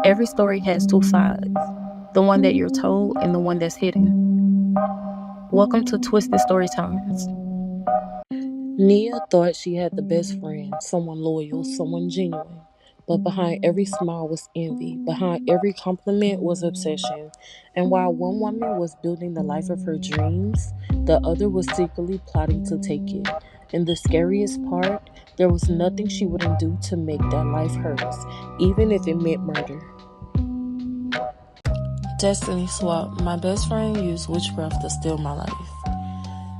Every story has two sides, the one that you're told and the one that's hidden. Welcome to Twisted Storytimes. Nia thought she had the best friend, someone loyal, someone genuine. But behind every smile was envy. Behind every compliment was obsession. And while one woman was building the life of her dreams, the other was secretly plotting to take it. And the scariest part, there was nothing she wouldn't do to make that life hers, even if it meant murder. Destiny Swap. My best friend used witchcraft to steal my life.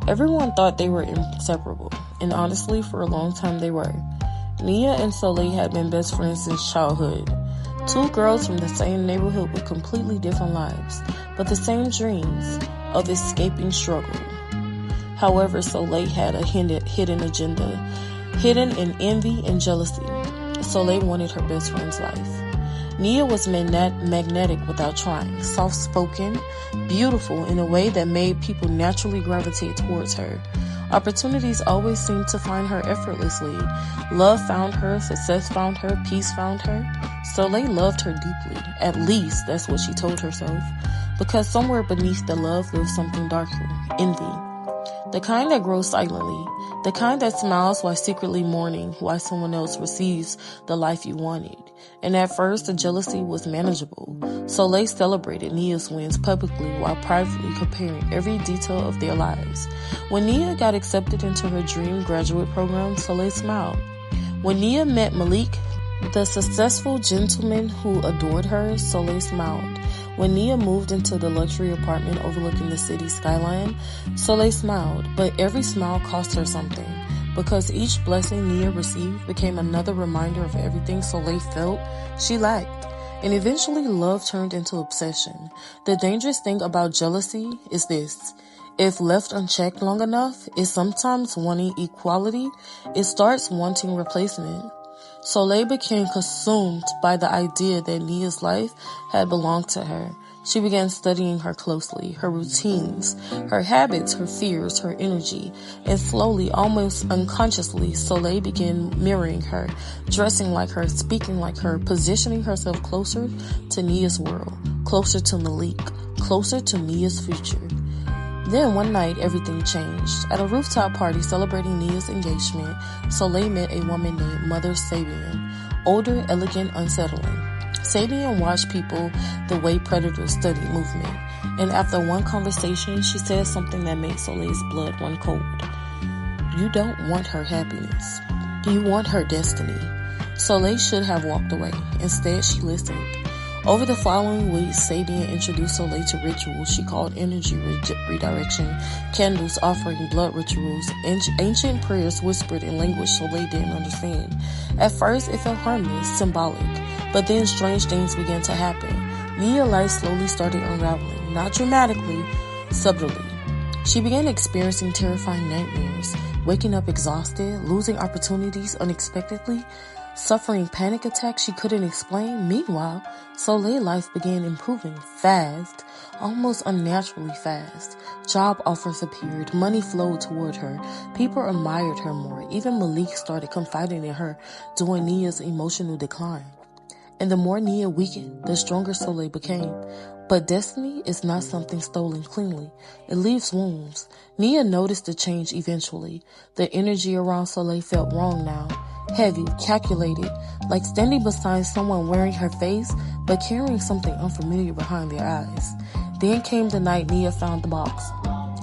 Everyone thought they were inseparable, and honestly, for a long time they were. Nia and Soleil had been best friends since childhood. Two girls from the same neighborhood with completely different lives, but the same dreams of escaping struggle. However, Soleil had a hidden agenda, hidden in envy and jealousy. Soleil wanted her best friend's life. Nia was magnetic without trying, soft-spoken, beautiful in a way that made people naturally gravitate towards her. Opportunities always seemed to find her effortlessly. Love found her, success found her, peace found her. Soleil loved her deeply. At least that's what she told herself. Because somewhere beneath the love lived something darker, envy. The kind that grows silently. The kind that smiles while secretly mourning why someone else receives the life you wanted. And at first, the jealousy was manageable. Soleil celebrated Nia's wins publicly while privately comparing every detail of their lives. When Nia got accepted into her dream graduate program, Soleil smiled. When Nia met Malik, the successful gentleman who adored her, Soleil smiled. When Nia moved into the luxury apartment overlooking the city skyline, Soleil smiled, but every smile cost her something. Because each blessing Nia received became another reminder of everything Soleil felt she lacked. And eventually love turned into obsession. The dangerous thing about jealousy is this. If left unchecked long enough, it sometimes wanting equality, it starts wanting replacement. Soleil became consumed by the idea that Nia's life had belonged to her. She began studying her closely, her routines, her habits, her fears, her energy, and slowly, almost unconsciously, Soleil began mirroring her, dressing like her, speaking like her, positioning herself closer to Nia's world, closer to Malik, closer to Nia's future. Then one night, everything changed. At a rooftop party celebrating Nia's engagement, Soleil met a woman named Mother Sabian, older, elegant, unsettling. Sabian watched people the way predators study movement, and after one conversation, she said something that made Soleil's blood run cold. You don't want her happiness. You want her destiny. Soleil should have walked away. Instead, she listened. Over the following weeks, Sabian introduced Soleil to rituals she called energy redirection, candles offering blood rituals, ancient prayers whispered in language Soleil didn't understand. At first, it felt harmless, symbolic, but then strange things began to happen. Nia's life slowly started unraveling, not dramatically, subtly. She began experiencing terrifying nightmares, waking up exhausted, losing opportunities unexpectedly, suffering panic attacks she couldn't explain. Meanwhile, Soleil's life began improving fast, almost unnaturally fast. Job offers appeared, money flowed toward her, people admired her more. Even Malik started confiding in her during Nia's emotional decline. And the more Nia weakened, the stronger Soleil became. But destiny is not something stolen cleanly. It leaves wounds. Nia noticed the change eventually. The energy around Soleil felt wrong now. Heavy, calculated, like standing beside someone wearing her face, but carrying something unfamiliar behind their eyes. Then came the night Nia found the box,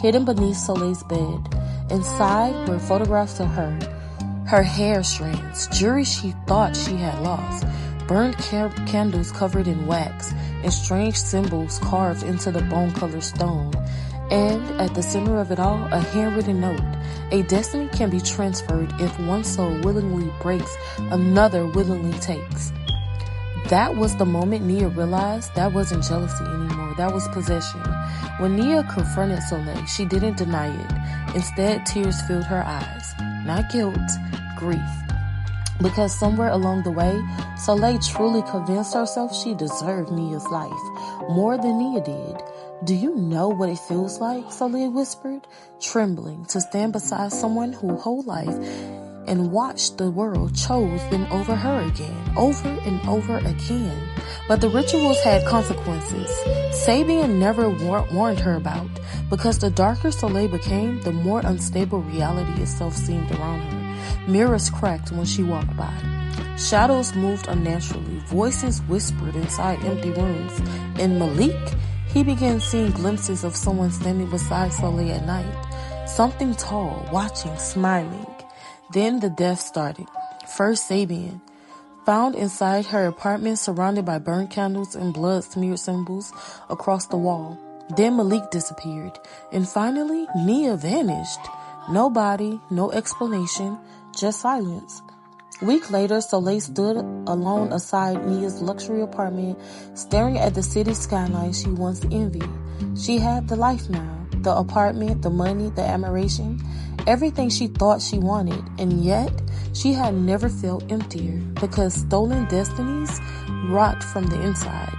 hidden beneath Soleil's bed. Inside were photographs of her hair strands, jewelry she thought she had lost, burned candles covered in wax, and strange symbols carved into the bone-colored stone. And at the center of it all, a handwritten note. A destiny can be transferred if one soul willingly breaks, another willingly takes. That was the moment Nia realized that wasn't jealousy anymore, that was possession. When Nia confronted Soleil, she didn't deny it. Instead, tears filled her eyes. Not guilt, grief. Because somewhere along the way, Soleil truly convinced herself she deserved Nia's life, more than Nia did. Do you know what it feels like? Soleil whispered, trembling, to stand beside someone whose whole life and watched the world chose them over her again, over and over again. But the rituals had consequences. Sabian never warned her about, because the darker Soleil became, the more unstable reality itself seemed around her. Mirrors cracked when she walked by. Shadows moved unnaturally. Voices whispered inside empty rooms. And Malik, he began seeing glimpses of someone standing beside Soleil at night. Something tall, watching, smiling. Then the death started. First Sabian, found inside her apartment surrounded by burned candles and blood-smeared symbols across the wall. Then Malik disappeared. And finally, Nia vanished. No body, no explanation, just silence. A week later, Soleil stood alone aside Nia's luxury apartment, staring at the city skyline she once envied. She had the life now, the apartment, the money, the admiration, everything she thought she wanted, and yet she had never felt emptier, because stolen destinies rot from the inside.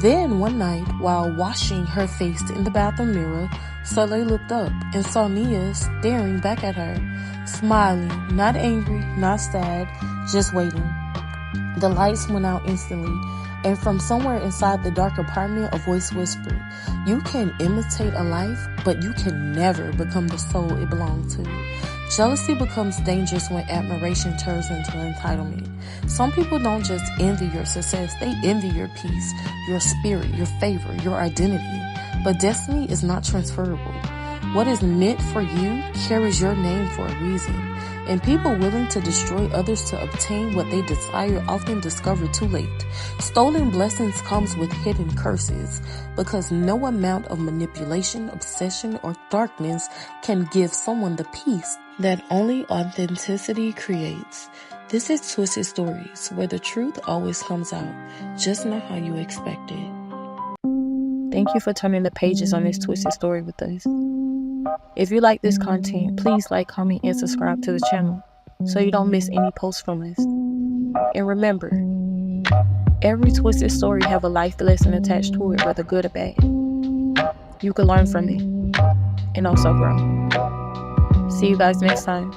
Then one night, while washing her face in the bathroom mirror, Soleil looked up and saw Nia staring back at her, smiling, not angry, not sad, just waiting. The lights went out instantly, and from somewhere inside the dark apartment, a voice whispered, "You can imitate a life, but you can never become the soul it belongs to." Jealousy becomes dangerous when admiration turns into entitlement. Some people don't just envy your success, they envy your peace, your spirit, your favor, your identity. But destiny is not transferable. What is meant for you carries your name for a reason. And people willing to destroy others to obtain what they desire often discover too late. Stolen blessings comes with hidden curses, because no amount of manipulation, obsession, or darkness can give someone the peace that only authenticity creates. This is Twisted Stories, where the truth always comes out, just not how you expect it. Thank you for turning the pages on this twisted story with us. If you like this content, please like, comment, and subscribe to the channel so you don't miss any posts from us. And remember, every twisted story have a life lesson attached to it, whether good or bad. You can learn from it and also grow. See you guys next time.